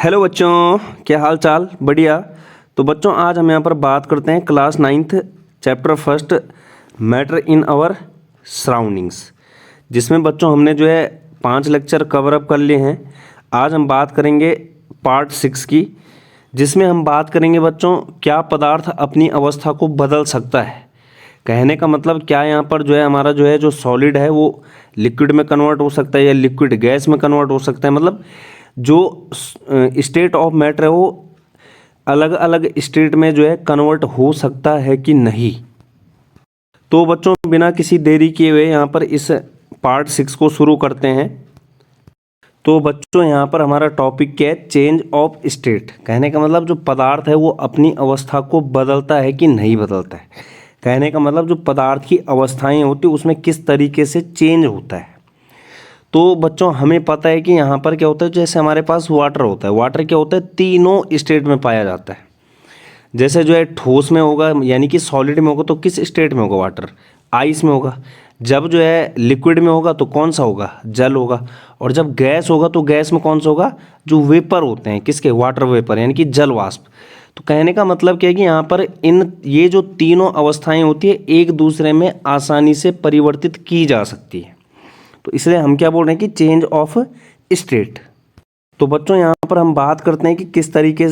Hello बच्चों, क्या हाल चाल? बढ़िया। तो बच्चों आज हम यहाँ पर बात करते हैं class 9th chapter first matter in our surroundings, जिसमें बच्चों हमने जो है 5 लेक्चर कवर अप कर लिए हैं। आज हम बात करेंगे पार्ट 6 की, जिसमें हम बात करेंगे बच्चों क्या पदार्थ अपनी अवस्था को बदल सकता है। कहने का मतलब क्या यहाँ पर जो है हमारा जो सॉलिड है वो लिक्विड में कन्वर्ट हो सकता है या लिक्विड गैस में कन्वर्ट हो सकता है। मतलब जो स्टेट ऑफ मैटर है वो अलग अलग स्टेट में जो है कन्वर्ट हो सकता है कि नहीं। तो बच्चों बिना किसी देरी किए हुए यहाँ पर इस पार्ट 6 को शुरू करते हैं। तो बच्चों यहाँ पर हमारा टॉपिक क्या है? Change of state. कहने का मतलब जो पदार्थ है वो अपनी अवस्था को बदलता है कि नहीं बदलता है। कहने का मतलब जो पदार्थ की अवस्थाएं होती है उसमें किस तरीके से चेंज होता है। तो बच्चों हमें पता है कि यहाँ पर क्या होता है, जैसे हमारे पास वाटर होता है। वाटर क्या होता है? तीनों स्टेट में पाया जाता है। जैसे जो है ठोस में होगा यानी कि सॉलिड में होगा तो किस स्टेट में होगा वाटर? आइस में होगा। जब जो है लिक्विड में होगा तो कौन सा होगा? जल होगा। और जब गैस होगा तो गैस में कौन सा होगा? जो वेपर होते हैं किसके? वाटर वेपर यानी कि जल वाष्प। तो कहने का मतलब क्या है कि यहाँ पर ये जो तीनों अवस्थाएं होती है एक दूसरे में आसानी से परिवर्तित की जा सकती है। तो इसलिए हम क्या बोल रहे हैं कि चेंज ऑफ स्टेट। तो बच्चों यहाँ पर हम बात करते हैं कि किस तरीके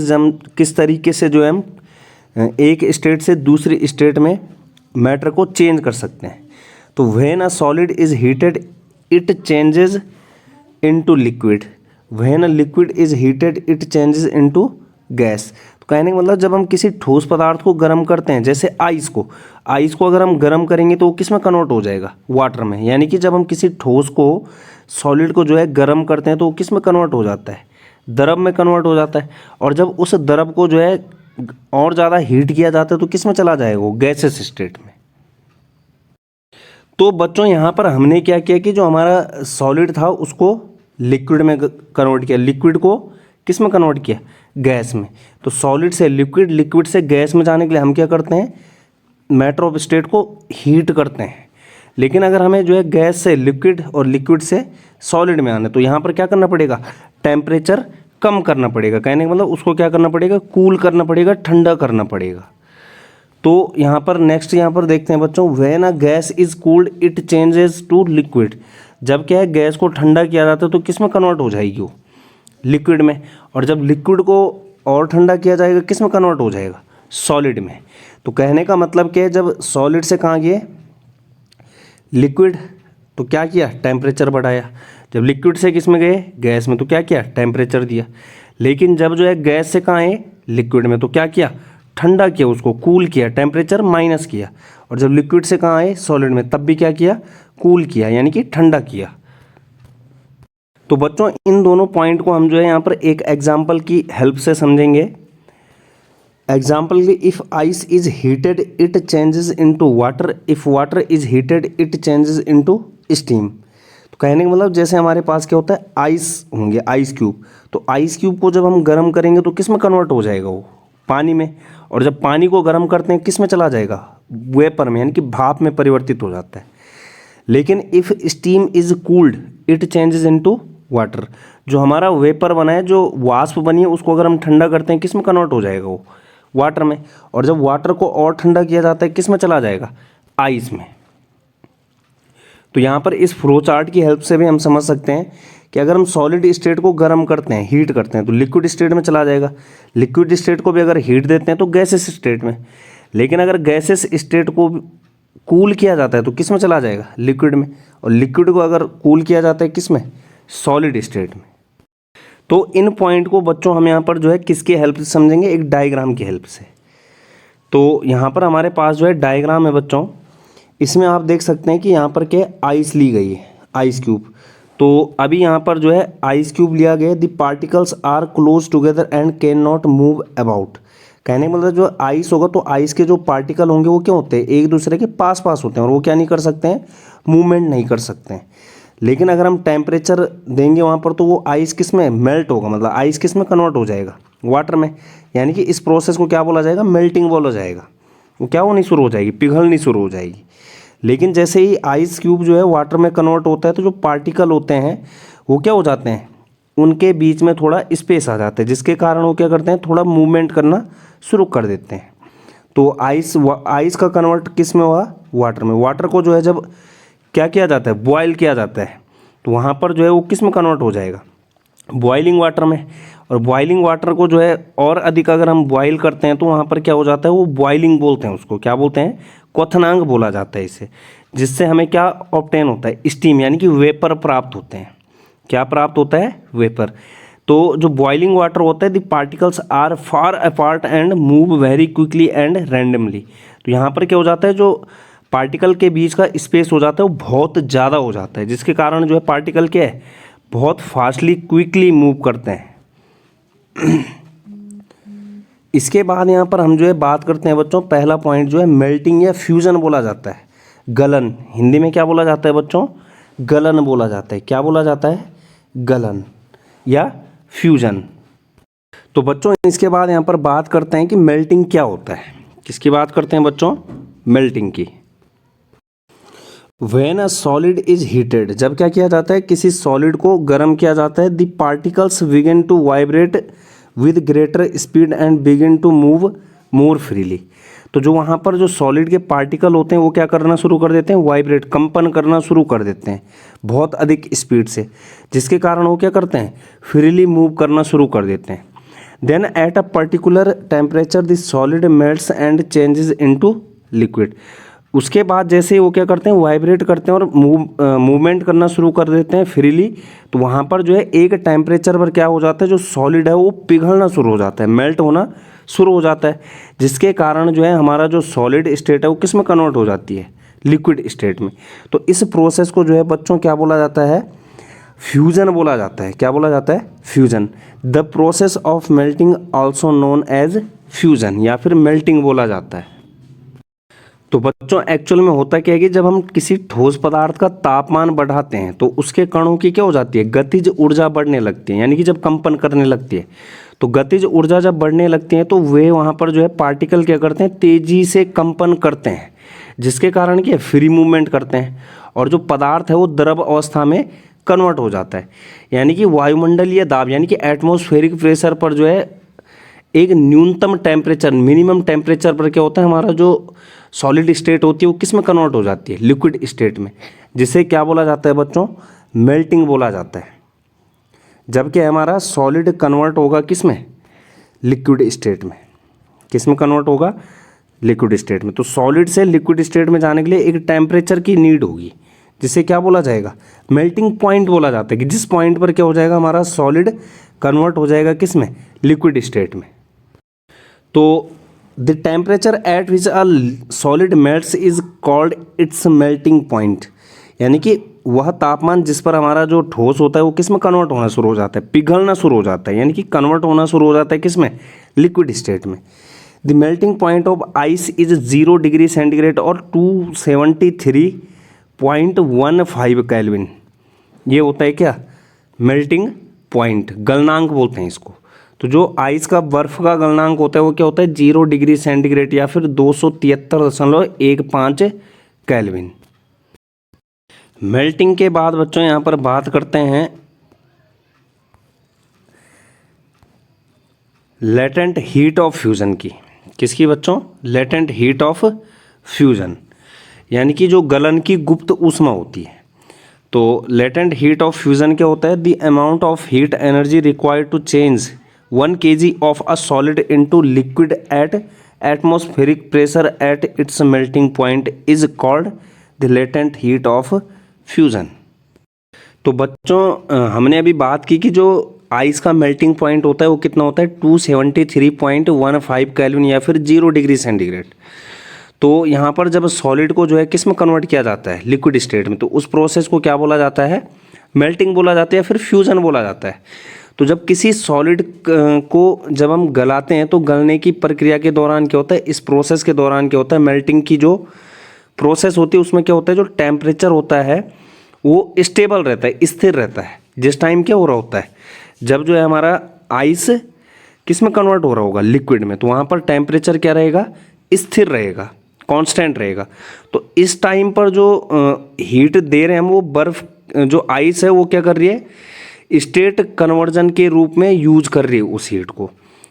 से जो है हम एक स्टेट से दूसरी स्टेट में मैटर को चेंज कर सकते हैं। तो when a solid is heated it changes into liquid, when a liquid is heated it changes into gas. तो कहने का मतलब जब हम किसी ठोस पदार्थ को गर्म करते हैं, जैसे आइस को अगर हम गर्म करेंगे तो वो किस में कन्वर्ट हो जाएगा? वाटर में। यानी कि जब हम किसी ठोस को सॉलिड को जो है गर्म करते हैं तो वो किस में कन्वर्ट हो जाता है? द्रव में कन्वर्ट हो जाता है। और जब उस द्रव को जो है और ज़्यादा हीट किया जाता है तो किस में चला जाएगा? वो गैसेस स्टेट में। तो बच्चों यहाँ पर हमने क्या किया कि जो हमारा सॉलिड था उसको लिक्विड में कन्वर्ट किया, लिक्विड को किस में कन्वर्ट किया? गैस में। तो सॉलिड से लिक्विड, लिक्विड से गैस में जाने के लिए हम क्या करते हैं? मैटर ऑफ स्टेट को हीट करते हैं। लेकिन अगर हमें जो है गैस से लिक्विड और लिक्विड से सॉलिड में आना है तो यहाँ पर क्या करना पड़ेगा? टेम्परेचर कम करना पड़ेगा। कहने का मतलब उसको क्या करना पड़ेगा? कूल करना पड़ेगा, ठंडा करना पड़ेगा। तो यहाँ पर नेक्स्ट यहाँ पर देखते हैं बच्चों, when a gas is cooled it changes to liquid. जब क्या है गैस को ठंडा किया जाता है तो किस में कन्वर्ट हो जाएगी वो? लिक्विड में। और जब लिक्विड को और ठंडा किया जाएगा किस में कन्वर्ट हो जाएगा? सॉलिड में। तो कहने का मतलब क्या है, जब सॉलिड से कहाँ गए? लिक्विड, तो क्या किया? टेम्परेचर बढ़ाया। जब लिक्विड से किस में गए? गैस में, तो क्या किया? टेम्परेचर दिया। लेकिन जब जो है गैस से कहाँ आए? लिक्विड में, तो क्या किया? ठंडा किया, उसको कूल किया, टेम्परेचर माइनस किया। और जब लिक्विड से कहाँ आए? सॉलिड में, तब भी क्या किया? कूल किया, यानी कि ठंडा किया। तो बच्चों इन दोनों पॉइंट को हम जो है यहाँ पर एक एग्जाम्पल की हेल्प से समझेंगे। एग्जाम्पल की, if ice is heated it changes into water, if water is heated it changes into steam. तो कहने का मतलब जैसे हमारे पास क्या होता है? आइस होंगे, आइस क्यूब। तो आइस क्यूब को जब हम गर्म करेंगे तो किस में कन्वर्ट हो जाएगा वो? पानी में। और जब पानी को गर्म करते हैं किस में चला जाएगा? वेपर में, यानी कि भाप में परिवर्तित हो जाता है। लेकिन if steam is cooled it changes into water. जो हमारा वेपर बना है, जो वाष्प बनी है, उसको अगर हम ठंडा करते हैं किस में कन्वर्ट हो जाएगा वो? वाटर में। और जब वाटर को और ठंडा किया जाता है किस में चला जाएगा? आइस में। तो यहाँ पर इस फ्लो चार्ट की हेल्प से भी हम समझ सकते हैं कि अगर हम सॉलिड स्टेट को गर्म करते हैं, हीट करते हैं, तो लिक्विड स्टेट में चला जाएगा। लिक्विड स्टेट को भी अगर हीट देते हैं तो गैसेस स्टेट में। लेकिन अगर गैसेस स्टेट को कूल किया जाता है तो किस में चला जाएगा? लिक्विड में। और लिक्विड को अगर कूल किया जाता है किस में? सॉलिड स्टेट में। तो इन पॉइंट को बच्चों हम यहाँ पर जो है किसकी हेल्प से समझेंगे? एक डायग्राम की हेल्प से। तो यहाँ पर हमारे पास जो है डायग्राम है बच्चों, इसमें आप देख सकते हैं कि यहाँ पर क्या आइस ली गई है, आइस क्यूब। तो अभी यहाँ पर जो है आइस क्यूब लिया गया है। The particles are close together and can not move about. कहने का मतलब जो आइस होगा तो आइस के जो पार्टिकल होंगे वो क्या होते हैं? एक दूसरे के पास पास होते हैं और वो क्या नहीं कर सकते हैं? मूवमेंट नहीं कर सकते हैं। लेकिन अगर हम टेम्परेचर देंगे वहाँ पर तो वो आइस किस में मेल्ट होगा? मतलब आइस किस में कन्वर्ट हो जाएगा? वाटर में। यानी कि इस प्रोसेस को क्या बोला जाएगा? मेल्टिंग बोला जाएगा। वो क्या होनी शुरू हो जाएगी? पिघलनी शुरू हो जाएगी। लेकिन जैसे ही आइस क्यूब जो है वाटर में कन्वर्ट होता है तो जो पार्टिकल होते हैं वो क्या हो जाते हैं? उनके बीच में थोड़ा स्पेस आ जाता है, जिसके कारण वो क्या करते हैं, थोड़ा मूवमेंट करना शुरू कर देते हैं। तो आइस का कन्वर्ट किस में हुआ, वाटर में। वाटर को जो है जब क्या किया जाता है, बॉयल किया जाता है, तो वहाँ पर जो है वो किस में कन्वर्ट हो जाएगा, बॉइलिंग वाटर में। और बॉइलिंग वाटर को जो है और अधिक अगर हम बॉयल करते हैं तो वहाँ पर क्या हो जाता है, वो बॉइलिंग बोलते हैं उसको, क्या बोलते हैं, क्वथनांक बोला जाता है इसे, जिससे हमें क्या ऑब्टेन होता है, स्टीम यानी कि वेपर प्राप्त होते हैं। क्या प्राप्त होता है, वेपर। तो जो बॉइलिंग वाटर होता है, the particles are far apart and move very quickly and randomly. तो यहाँ पर क्या हो जाता है, जो पार्टिकल के बीच का स्पेस हो जाता है वो बहुत ज़्यादा हो जाता है, जिसके कारण जो है पार्टिकल क्या है, बहुत फास्टली क्विकली मूव करते हैं। इसके बाद यहाँ पर हम जो है बात करते हैं बच्चों, पहला पॉइंट जो है मेल्टिंग या फ्यूजन बोला जाता है, गलन। हिंदी में क्या बोला जाता है बच्चों, गलन बोला जाता है। क्या बोला जाता है, गलन या फ्यूजन। तो बच्चों इसके बाद यहाँ पर बात करते हैं कि मेल्टिंग क्या होता है। किसकी बात करते हैं बच्चों, मेल्टिंग की। When a solid is heated, जब क्या किया जाता है, किसी सॉलिड को गर्म किया जाता है, the particles begin to vibrate with greater speed and begin to move more freely। तो जो वहाँ पर जो सॉलिड के पार्टिकल होते हैं वो क्या करना शुरू कर देते हैं, वाइब्रेट, कंपन करना शुरू कर देते हैं बहुत अधिक स्पीड से, जिसके कारण वो क्या करते हैं, फ्रीली मूव करना शुरू कर देते हैं। Then at a particular temperature the solid melts and changes into liquid. उसके बाद जैसे ही वो क्या करते हैं, वाइब्रेट करते हैं और मूवमेंट करना शुरू कर देते हैं फ्रीली, तो वहाँ पर जो है एक टेम्परेचर पर क्या हो जाता है, जो सॉलिड है वो पिघलना शुरू हो जाता है, मेल्ट होना शुरू हो जाता है, जिसके कारण जो है हमारा जो सॉलिड स्टेट है वो किस में कन्वर्ट हो जाती है, लिक्विड स्टेट में। तो इस प्रोसेस को जो है बच्चों क्या बोला जाता है, फ्यूजन बोला जाता है। क्या बोला जाता है, fusion. The process of melting also known as fusion, या फिर मेल्टिंग बोला जाता है। तो बच्चों एक्चुअल में होता क्या है कि जब हम किसी ठोस पदार्थ का तापमान बढ़ाते हैं तो उसके कणों की क्या हो जाती है, गतिज ऊर्जा बढ़ने लगती है, यानी कि जब कंपन करने लगती है, तो गतिज ऊर्जा जब बढ़ने लगती है तो वे वहाँ पर जो है पार्टिकल क्या करते हैं, तेजी से कंपन करते हैं, जिसके कारण क्या फ्री मूवमेंट करते हैं, और जो पदार्थ है वो द्रव अवस्था में कन्वर्ट हो जाता है। यानी कि वायुमंडलीय दाब यानी कि एटमॉस्फेरिक प्रेशर पर जो है एक न्यूनतम टेम्परेचर, मिनिमम टेम्परेचर पर क्या होता है, हमारा जो सॉलिड स्टेट होती है वो किस में कन्वर्ट हो जाती है, लिक्विड स्टेट में, जिसे क्या बोला जाता है बच्चों, मेल्टिंग बोला जाता है। जब क्या हमारा सॉलिड कन्वर्ट होगा किस में, लिक्विड स्टेट में। किस में कन्वर्ट होगा, लिक्विड स्टेट में। तो सॉलिड से लिक्विड स्टेट में जाने के लिए एक टेम्परेचर की नीड होगी, जिसे क्या बोला जाएगा, मेल्टिंग पॉइंट बोला जाता है, कि जिस पॉइंट पर क्या हो जाएगा, हमारा सॉलिड कन्वर्ट हो जाएगा किस में, लिक्विड स्टेट में। तो the temperature at which a solid melts is called its melting point, यानी कि वह तापमान जिस पर हमारा जो ठोस होता है वो किस में कन्वर्ट होना शुरू हो जाता है, पिघलना शुरू हो जाता है, यानी कि कन्वर्ट होना शुरू हो जाता है किस में, लिक्विड स्टेट में। The melting point of ice is 0 degree centigrade और 273.15 केल्विन। ये होता है क्या, मेल्टिंग पॉइंट, गलनांक बोलते हैं इसको। तो जो आइस का बर्फ का गलनांक होता है वो क्या होता है, 0 डिग्री सेंटीग्रेड या फिर 273.15 केल्विन। मेल्टिंग के बाद बच्चों यहाँ पर बात करते हैं लेटेंट हीट ऑफ फ्यूज़न की। किसकी बच्चों, लेटेंट हीट ऑफ फ्यूज़न, यानी कि जो गलन की गुप्त ऊष्मा होती है। तो लेटेंट हीट ऑफ फ्यूज़न क्या होता है, the amount of heat energy required to change 1 kg of a solid into liquid at atmospheric pressure at its melting point is called the latent heat of fusion। तो बच्चों हमने अभी बात की कि जो आइस का मेल्टिंग पॉइंट होता है वो कितना होता है, 273.15 केल्विन या फिर 0 डिग्री सेंटीग्रेड। तो यहाँ पर जब सॉलिड को जो है किस में कन्वर्ट किया जाता है, लिक्विड स्टेट में, तो उस प्रोसेस को क्या बोला जाता है, मेल्टिंग बोला जाता है या फिर फ्यूजन बोला जाता है। तो जब किसी सॉलिड को जब हम गलाते हैं तो गलने की प्रक्रिया के दौरान क्या होता है, इस प्रोसेस के दौरान क्या होता है, मेल्टिंग की जो प्रोसेस होती है उसमें क्या होता है, जो टेम्परेचर होता है वो स्टेबल रहता है, स्थिर रहता है। जिस टाइम क्या हो रहा होता है, जब जो है हमारा आइस किस में कन्वर्ट हो रहा होगा, लिक्विड में, तो वहाँ पर टेम्परेचर क्या रहेगा, स्थिर रहेगा, कांस्टेंट रहेगा। तो इस टाइम पर जो हीट दे रहे हैं हम, वो बर्फ़ जो आइस है वो क्या कर रही है, स्टेट कन्वर्जन के रूप में यूज कर रही है उस हीट को।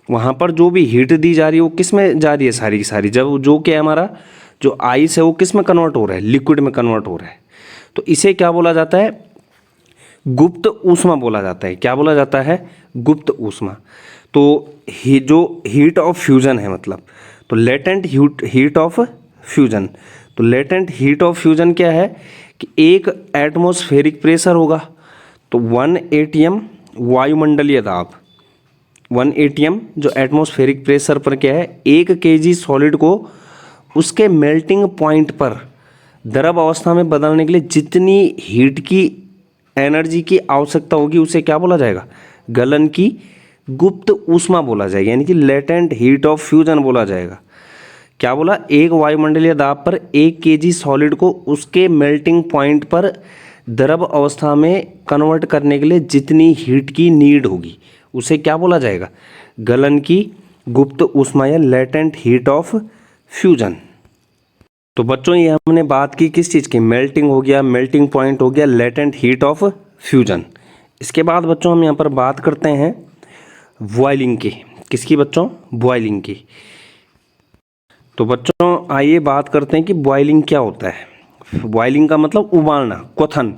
वहाँ पर जो भी हीट दी जा रही है वो किस में जा रही है, सारी की सारी, जब जो क्या है हमारा जो आइस है वो किस में कन्वर्ट हो रहा है, लिक्विड में कन्वर्ट हो रहा है। तो इसे क्या बोला जाता है, गुप्त ऊष्मा बोला जाता है। क्या बोला जाता है, गुप्त ऊष्मा। तो जो हीट ऑफ फ्यूजन है मतलब, तो लेटेंट हीट ऑफ फ्यूजन। तो लेटेंट हीट ऑफ फ्यूजन क्या है कि एक एटमॉस्फेरिक प्रेशर होगा, तो 1 atm वायुमंडलीय दाब, 1 atm जो एटमॉस्फेरिक प्रेशर पर क्या है, 1 kg सॉलिड को उसके मेल्टिंग पॉइंट पर द्रव अवस्था में बदलने के लिए जितनी हीट की एनर्जी की आवश्यकता होगी उसे क्या बोला जाएगा, गलन की गुप्त ऊष्मा बोला जाएगा, यानी कि लेटेंट हीट ऑफ फ्यूजन बोला जाएगा। क्या बोला, एक वायुमंडलीय दाब पर 1 kg सॉलिड को उसके मेल्टिंग पॉइंट पर द्रव अवस्था में कन्वर्ट करने के लिए जितनी हीट की नीड होगी उसे क्या बोला जाएगा, गलन की गुप्त ऊष्मा या लेटेंट हीट ऑफ फ्यूजन। तो बच्चों ये हमने बात की किस चीज़ की, मेल्टिंग हो गया, मेल्टिंग पॉइंट हो गया, लेटेंट हीट ऑफ फ्यूजन। इसके बाद बच्चों हम यहाँ पर बात करते हैं बॉइलिंग की। किसकी बच्चों, बॉइलिंग की। तो बच्चों आइए बात करते हैं कि बॉइलिंग क्या होता है। बॉइलिंग का मतलब उबालना, क्वथन।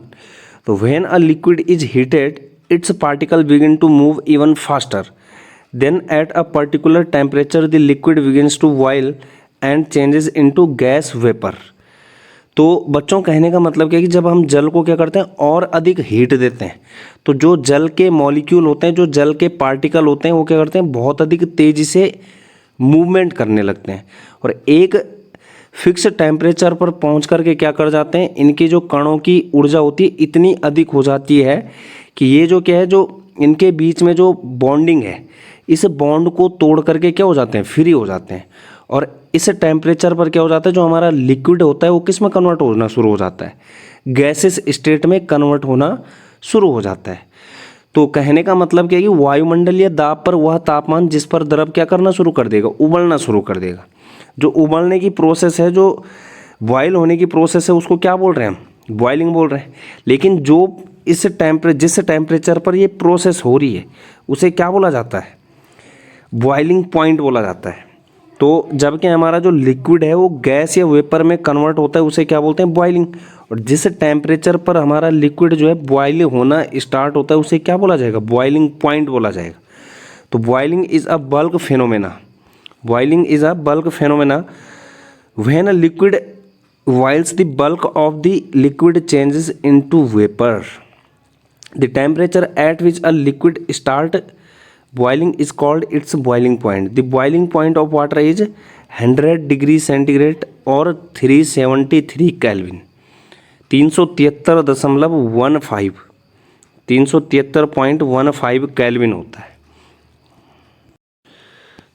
तो when a liquid is heated its particle begin to move even faster then at a particular temperature the liquid begins to boil and changes into gas vapour. तो बच्चों कहने का मतलब क्या है कि जब हम जल को क्या करते हैं और अधिक हीट देते हैं तो जो जल के मॉलिक्यूल होते हैं, जो जल के पार्टिकल होते हैं वो क्या करते हैं, बहुत अधिक तेज़ी से मूवमेंट करने लगते हैं और एक फिक्स टेम्परेचर पर पहुंच करके क्या कर जाते हैं, इनके जो कणों की ऊर्जा होती है इतनी अधिक हो जाती है कि ये जो क्या है, जो इनके बीच में जो बॉन्डिंग है इस बॉन्ड को तोड़ करके क्या हो जाते हैं, फ्री हो जाते हैं। और इस टेम्परेचर पर क्या हो जाता है, जो हमारा लिक्विड होता है वो किस में कन्वर्ट होना शुरू हो जाता है, गैसेस स्टेट में कन्वर्ट होना शुरू हो जाता है। तो कहने का मतलब क्या है कि वायुमंडलीय दाब पर वह तापमान जिस पर द्रव क्या करना शुरू कर देगा, उबलना शुरू कर देगा। जो उबलने की प्रोसेस है, जो बॉयल होने की प्रोसेस है, उसको क्या बोल रहे हैं हम, बॉइलिंग बोल रहे हैं। लेकिन जो जिस टेम्परेचर पर ये प्रोसेस हो रही है उसे क्या बोला जाता है, बॉइलिंग पॉइंट बोला जाता है। तो जबकि हमारा जो लिक्विड है वो गैस या वेपर में कन्वर्ट होता है उसे क्या बोलते हैं, बॉइलिंग। और जिस टेम्परेचर पर हमारा लिक्विड जो है बॉयल होना स्टार्ट होता है उसे क्या बोला जाएगा, बॉइलिंग पॉइंट बोला जाएगा। तो boiling is a bulk phenomena, boiling is a bulk phenomena when a liquid whilst the bulk of the liquid changes into vapor. The temperature at which a liquid start boiling is called its boiling point. The boiling point of water is 100 degree centigrade और 373 Kelvin, 373.15 373.15 kelvin होता है।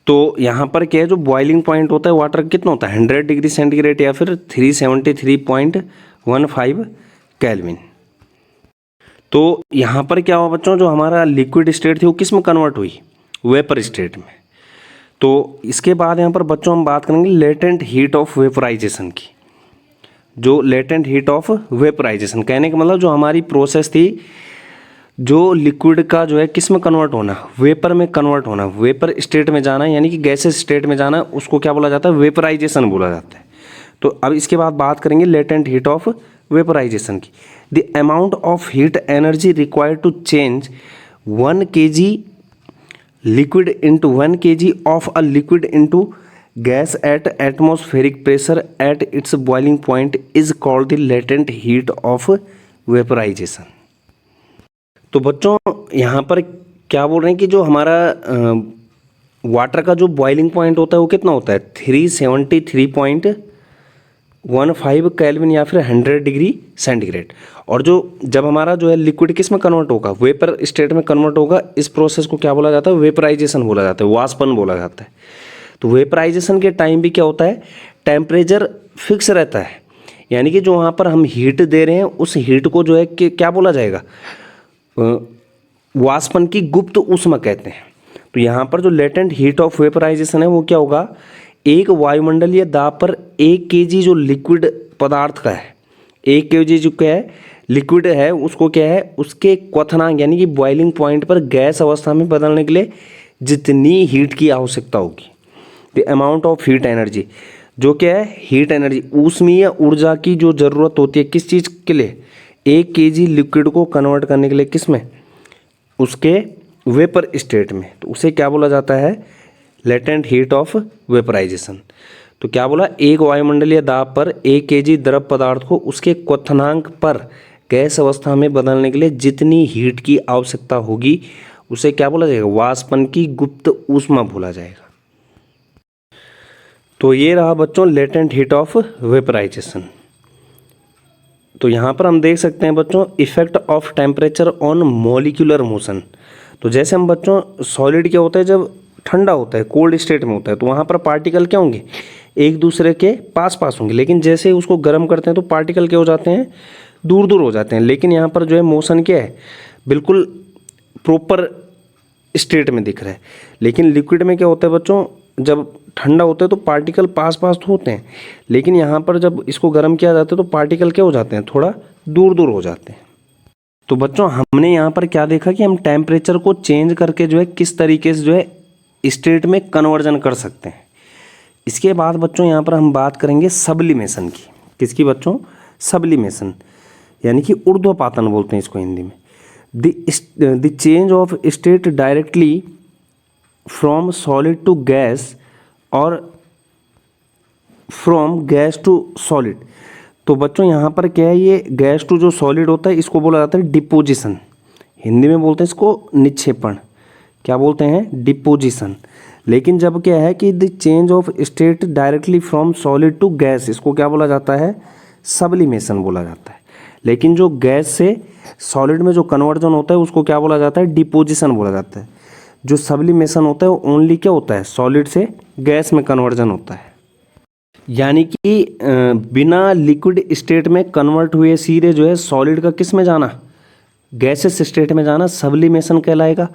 तो यहाँ पर क्या है, जो boiling point होता है वाटर कितना होता है, 100 डिग्री सेंटीग्रेड या फिर 373.15 केल्विन। तो यहाँ पर क्या हुआ बच्चों, जो हमारा लिक्विड स्टेट थी वो किस में कन्वर्ट हुई, वेपर स्टेट में। तो इसके बाद यहाँ पर बच्चों हम बात करेंगे लेटेंट हीट ऑफ वेपराइजेशन की। जो लेटेंट हीट ऑफ वेपराइजेशन कहने का मतलब जो हमारी प्रोसेस थी, जो लिक्विड का जो है किस में कन्वर्ट होना, वेपर में कन्वर्ट होना, वेपर स्टेट में जाना यानी कि गैसेस स्टेट में जाना, उसको क्या बोला जाता है, वेपराइजेशन बोला जाता है। तो अब इसके बाद बात करेंगे लेटेंट हीट ऑफ वेपराइजेशन की। The amount of heat energy required to change 1 kg liquid into 1 kg of a liquid into gas at atmospheric pressure at its boiling point is called the latent heat of vaporisation. तो बच्चों यहाँ पर क्या बोल रहे हैं कि जो हमारा वाटर का जो बॉइलिंग पॉइंट होता है वो कितना होता है, 373.15 केल्विन या फिर 100 डिग्री सेंटीग्रेड। और जो जब हमारा जो है लिक्विड किस में कन्वर्ट होगा, वेपर स्टेट में कन्वर्ट होगा, इस प्रोसेस को क्या बोला जाता है, वेपराइजेशन बोला जाता है, वाष्पन बोला जाता है। तो वेपराइजेशन के टाइम भी क्या होता है, टेम्परेचर फिक्स रहता है, यानी कि जो वहाँ पर हम हीट दे रहे हैं उस हीट को जो है कि क्या बोला जाएगा, वाष्पन की गुप्त ऊष्मा कहते हैं। तो यहाँ पर जो लेटेंट हीट ऑफ वेपराइजेशन है वो क्या होगा, एक वायुमंडलीय दाब पर 1 kg जो लिक्विड पदार्थ का है, 1 kg जो क्या है लिक्विड है उसको क्या है, उसके क्वथनांक यानी कि बॉइलिंग पॉइंट पर गैस अवस्था में बदलने के लिए जितनी हीट की आवश्यकता होगी, the amount of heat energy, जो क्या है हीट एनर्जी, ऊष्मीय ऊर्जा की जो ज़रूरत होती है किस चीज़ के लिए, 1 kg लिक्विड को कन्वर्ट करने के लिए, किस में, उसके वेपर स्टेट में, तो उसे क्या बोला जाता है, लेटेंट हीट ऑफ वेपराइजेशन। तो क्या बोला, एक वायुमंडलीय दाब पर 1 kg द्रव पदार्थ को उसके क्वथनांक पर गैस अवस्था में बदलने के लिए जितनी हीट की आवश्यकता होगी उसे क्या बोला जाएगा, वाष्पन की गुप्त ऊष्मा बोला जाएगा। तो ये रहा बच्चों लेटेंट हीट ऑफ वेपराइजेशन। तो यहाँ पर हम देख सकते हैं बच्चों effect of temperature on molecular motion. तो जैसे हम बच्चों सॉलिड क्या होता है, जब ठंडा होता है कोल्ड स्टेट में होता है तो वहाँ पर पार्टिकल क्या होंगे, एक दूसरे के पास पास होंगे, लेकिन जैसे ही उसको गर्म करते हैं तो पार्टिकल क्या हो जाते हैं, दूर दूर हो जाते हैं। लेकिन यहाँ पर जो है मोशन क्या है, बिल्कुल प्रॉपर स्टेट में दिख रहा है। लेकिन लिक्विड में क्या होता है बच्चों, जब ठंडा होता है तो पार्टिकल पास पास तो होते हैं, लेकिन यहाँ पर जब इसको गर्म किया जाता है तो पार्टिकल क्या हो जाते हैं, थोड़ा दूर दूर हो जाते हैं। तो बच्चों हमने यहाँ पर क्या देखा कि हम टेम्परेचर को चेंज करके जो है किस तरीके से जो है स्टेट में कन्वर्जन कर सकते हैं। इसके बाद बच्चों यहाँ पर हम बात करेंगे सब्लिमेशन की। किसकी बच्चों, सब्लिमेशन, यानी कि ऊर्ध्वपातन बोलते हैं इसको हिंदी में। The change of state directly from solid to gas और फ्रॉम गैस टू सॉलिड। तो बच्चों यहाँ पर क्या है, ये गैस टू जो सॉलिड होता है इसको बोला जाता है डिपोजिशन, हिंदी में बोलते हैं इसको निक्षेपण, क्या बोलते हैं, डिपोजिशन। लेकिन जब क्या है कि the change of state directly from solid to gas, इसको क्या बोला जाता है, सब्लिमेशन बोला जाता है। लेकिन जो गैस से सॉलिड में जो कन्वर्जन होता है उसको क्या बोला जाता है, डिपोजिशन बोला जाता है। जो सब्लिमेशन होता है वो ओनली क्या होता है, सॉलिड से गैस में कन्वर्जन होता है, यानी कि बिना लिक्विड स्टेट में कन्वर्ट हुए सीधे जो है सॉलिड का किस में जाना, गैसेस स्टेट में जाना सब्लिमेशन कहलाएगा।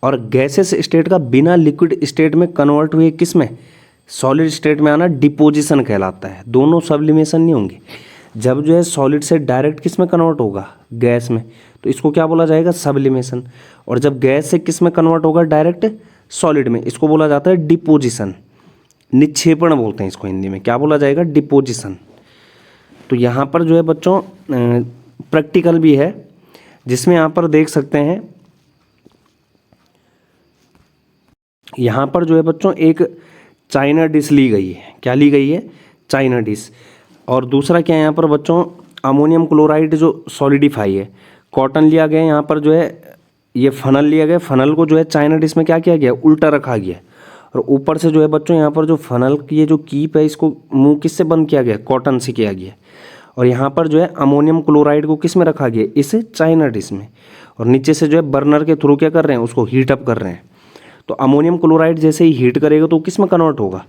और गैसेस स्टेट का बिना लिक्विड स्टेट में कन्वर्ट हुए किस में, सॉलिड स्टेट में आना डिपोजिशन कहलाता है। दोनों सब्लिमेशन नहीं होंगे। जब जो है सॉलिड से डायरेक्ट किस में कन्वर्ट होगा, गैस में, तो इसको क्या बोला जाएगा, सब्लिमेशन। और जब गैस से किस में कन्वर्ट होगा, डायरेक्ट सॉलिड में, इसको बोला जाता है डिपोजिशन, निक्षेपण बोलते हैं इसको हिंदी में, क्या बोला जाएगा, डिपोजिशन। तो यहाँ पर जो है बच्चों प्रैक्टिकल भी है, जिसमें यहाँ पर देख सकते हैं, यहाँ पर जो है बच्चों एक चाइना डिश ली गई है, क्या ली गई है, चाइना डिश। और दूसरा क्या है यहाँ पर बच्चों, अमोनियम क्लोराइड जो सॉलिडिफाई है, कॉटन लिया गया, यहाँ पर जो है ये फनल लिया गया, फनल को जो है चाइना डिश में क्या किया गया, उल्टा रखा गया। और ऊपर से जो है बच्चों यहाँ पर जो फनल की ये जो कीप है इसको मुंह किससे बंद किया गया, कॉटन से किया गया। और यहाँ पर जो है अमोनियम क्लोराइड को किस में रखा गया, इस चाइना डिश में। और नीचे से जो है बर्नर के थ्रू क्या कर रहे हैं, उसको हीट अप कर रहे हैं। तो अमोनियम क्लोराइड जैसे ही हीट करेगा तो किस में कन्वर्ट होगा,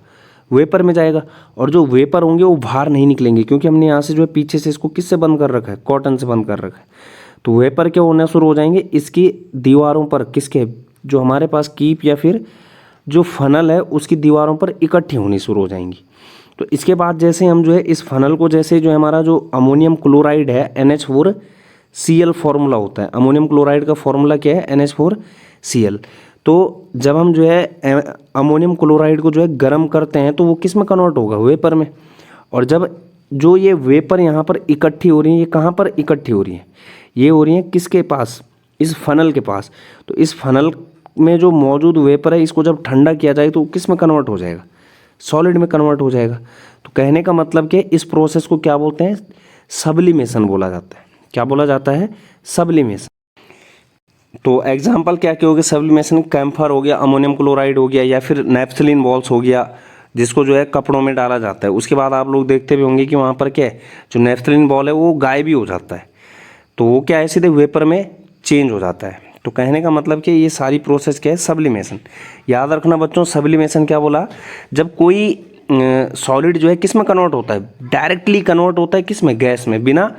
वेपर में जाएगा। और जो वेपर होंगे वो बाहर नहीं निकलेंगे, क्योंकि हमने यहाँ से जो है पीछे से इसको किससे बंद कर रखा है, कॉटन से बंद कर रखा है। तो वेपर क्या होना शुरू हो जाएंगे, इसकी दीवारों पर, किसके, जो हमारे पास कीप या फिर जो फनल है उसकी दीवारों पर इकट्ठी होनी शुरू हो जाएंगी। तो इसके बाद जैसे हम जो है इस फनल को, जैसे जो हमारा जो अमोनियम क्लोराइड है NH4Cl फॉर्मूला होता है, अमोनियम क्लोराइड का फॉर्मूला क्या है, NH4Cl। तो जब हम जो है अमोनियम क्लोराइड को जो है गर्म करते हैं तो वो किस में कन्वर्ट होगा, वेपर में। और जब जो ये वेपर यहाँ पर इकट्ठी हो रही है, ये कहाँ पर इकट्ठी हो रही है, ये हो रही है किसके पास, इस फनल के पास। तो इस फनल में जो मौजूद वेपर है इसको जब ठंडा किया जाए तो किस में कन्वर्ट हो जाएगा, सॉलिड में कन्वर्ट हो जाएगा। तो कहने का मतलब कि इस प्रोसेस को क्या बोलते हैं, सब्लिमेशन बोला जाता है। क्या बोला जाता है, सब्लिमेशन। तो एग्जाम्पल क्या क्या हो गया सब्लिमेशन, कैम्फर हो गया, अमोनियम क्लोराइड हो गया, या फिर नेफ्थलीन बॉल्स हो गया, जिसको जो है कपड़ों में डाला जाता है। उसके बाद आप लोग देखते भी होंगे कि वहाँ पर क्या है, जो नेफ्थलीन बॉल है वो गायब भी हो जाता है। तो वो क्या है, सीधे वेपर में चेंज हो जाता है। तो कहने का मतलब कि ये सारी प्रोसेस क्या है, सब्लिमेशन। याद रखना बच्चों, सब्लिमेशन क्या बोला, जब कोई सॉलिड जो है किस में कन्वर्ट होता है, डायरेक्टली कन्वर्ट होता है किस में, गैस में, बिना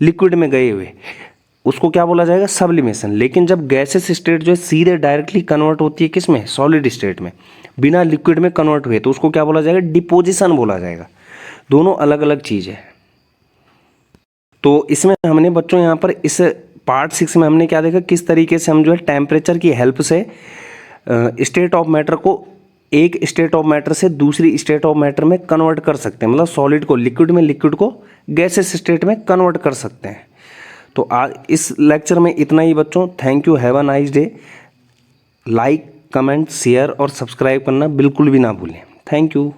लिक्विड में गए हुए, उसको क्या बोला जाएगा, सब्लिमेशन। लेकिन जब गैसेस स्टेट जो है सीधे डायरेक्टली कन्वर्ट होती है किस में, सॉलिड स्टेट में, बिना लिक्विड में कन्वर्ट हुए, तो उसको क्या बोला जाएगा, डिपोजिशन बोला जाएगा। दोनों अलग अलग चीज़ है। तो इसमें हमने बच्चों यहाँ पर इस पार्ट 6 में हमने क्या देखा, किस तरीके से हम जो है टेम्परेचर की हेल्प से स्टेट ऑफ मैटर को एक स्टेट ऑफ मैटर से दूसरी स्टेट ऑफ मैटर में कन्वर्ट कर सकते हैं, मतलब सॉलिड को लिक्विड में, लिक्विड को गैसेस स्टेट में कन्वर्ट कर सकते हैं। तो आज इस लेक्चर में इतना ही बच्चों। Thank you, have a nice day. Like, comment, share और सब्सक्राइब करना बिल्कुल भी ना भूलें। Thank you.